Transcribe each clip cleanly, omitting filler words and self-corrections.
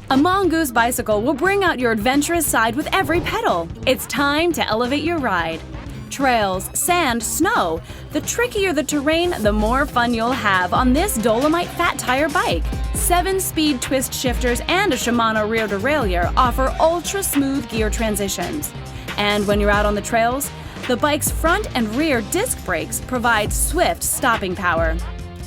A Mongoose bicycle will bring out your adventurous side with every pedal. It's time to elevate your ride. Trails, sand, snow. The trickier the terrain, the more fun you'll have on this Dolomite Fat Tire bike. 7-speed twist shifters and a Shimano rear derailleur offer ultra-smooth gear transitions. And when you're out on the trails, the bike's front and rear disc brakes provide swift stopping power.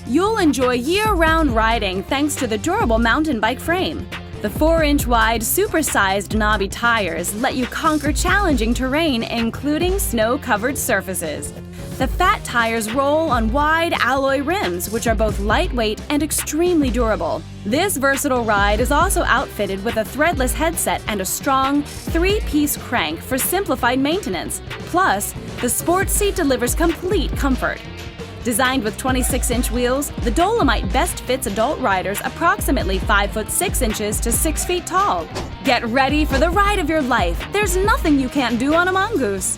You'll enjoy year-round riding thanks to the durable mountain bike frame. The 4-inch wide, super-sized knobby tires let you conquer challenging terrain, including snow-covered surfaces. The fat tires roll on wide alloy rims, which are both lightweight and extremely durable. This versatile ride is also outfitted with a threadless headset and a strong 3-piece crank for simplified maintenance. Plus, the sports seat delivers complete comfort. Designed with 26-inch wheels, the Dolomite best fits adult riders approximately 5 foot 6 inches to 6 feet tall. Get ready for the ride of your life. There's nothing you can't do on a Mongoose.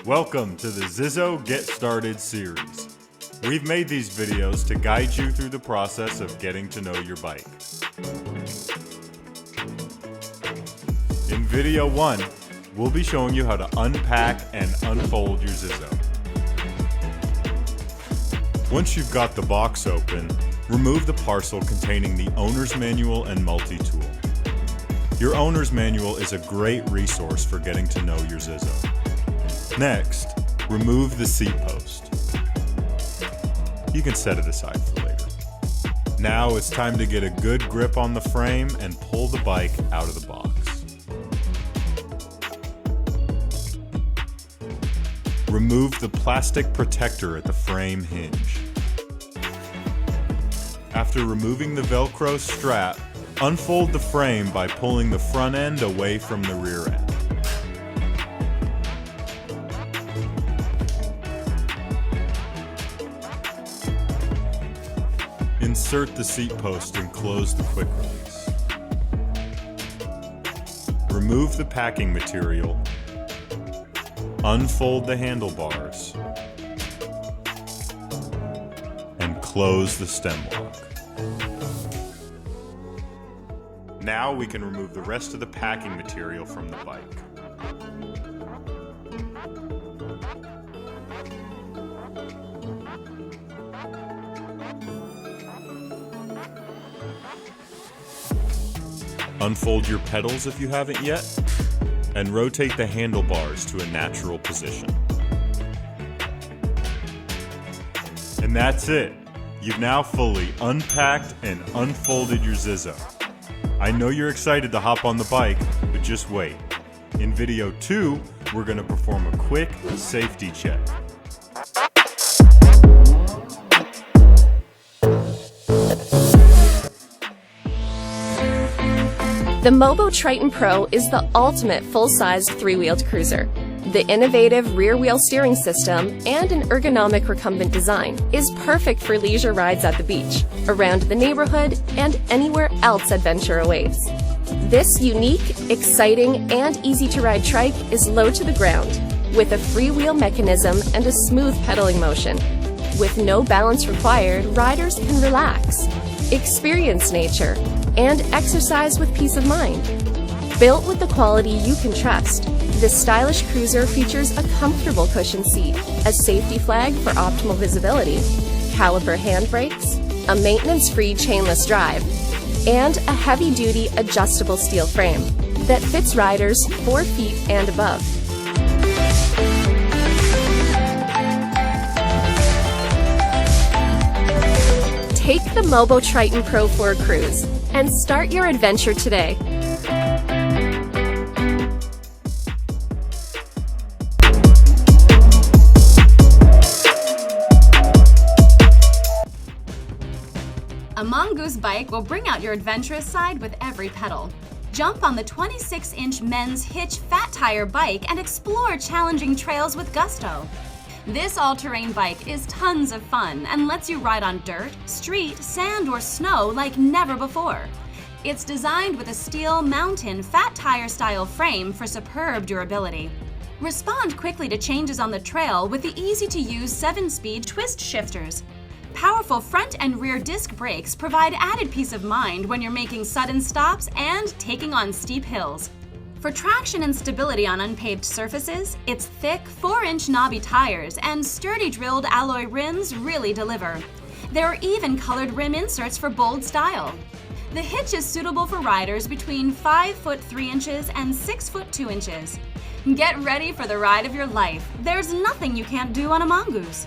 Welcome to the Zizzo Get Started series. We've made these videos to guide you through the process of getting to know your bike. In video 1, we'll be showing you how to unpack and unfold your Zizzo. Once you've got the box open, remove the parcel containing the owner's manual and multi-tool. Your owner's manual is a great resource for getting to know your Zizzo. Next, remove the seat post. You can set it aside for later. Now it's time to get a good grip on the frame and pull the bike out of the box. Remove the plastic protector at the frame hinge. After removing the Velcro strap, unfold the frame by pulling the front end away from the rear end. Insert the seat post and close the quick release. Remove the packing material. Unfold the handlebars. And close the stem lock. Now we can remove the rest of the packing material from the bike. Unfold your pedals if you haven't yet, and rotate the handlebars to a natural position. And that's it! You've now fully unpacked and unfolded your Zizzo. I know you're excited to hop on the bike, but just wait. In video 2, we're going to perform a quick safety check. The Mobo Triton Pro is the ultimate full-sized 3-wheeled cruiser. The innovative rear-wheel steering system and an ergonomic recumbent design is perfect for leisure rides at the beach, around the neighborhood, and anywhere else adventure awaits. This unique, exciting, and easy-to-ride trike is low to the ground, with a freewheel mechanism and a smooth pedaling motion. With no balance required, riders can relax, experience nature, and exercise with peace of mind. Built with the quality you can trust, this stylish cruiser features a comfortable cushion seat, a safety flag for optimal visibility, caliper handbrakes, a maintenance-free chainless drive, and a heavy-duty adjustable steel frame that fits riders 4 feet and above. Take the Mobo Triton Pro for a cruise and start your adventure today. A Mongoose bike will bring out your adventurous side with every pedal. Jump on the 26-inch men's hitch fat tire bike and explore challenging trails with gusto. This all-terrain bike is tons of fun and lets you ride on dirt, street, sand, or snow like never before. It's designed with a steel mountain fat tire style frame for superb durability. Respond quickly to changes on the trail with the easy-to-use 7-speed twist shifters. Powerful front and rear disc brakes provide added peace of mind when you're making sudden stops and taking on steep hills. For traction and stability on unpaved surfaces, its thick 4-inch knobby tires and sturdy drilled alloy rims really deliver. There are even colored rim inserts for bold style. The hitch is suitable for riders between 5 foot 3 inches and 6 foot 2 inches. Get ready for the ride of your life. There's nothing you can't do on a mongoose.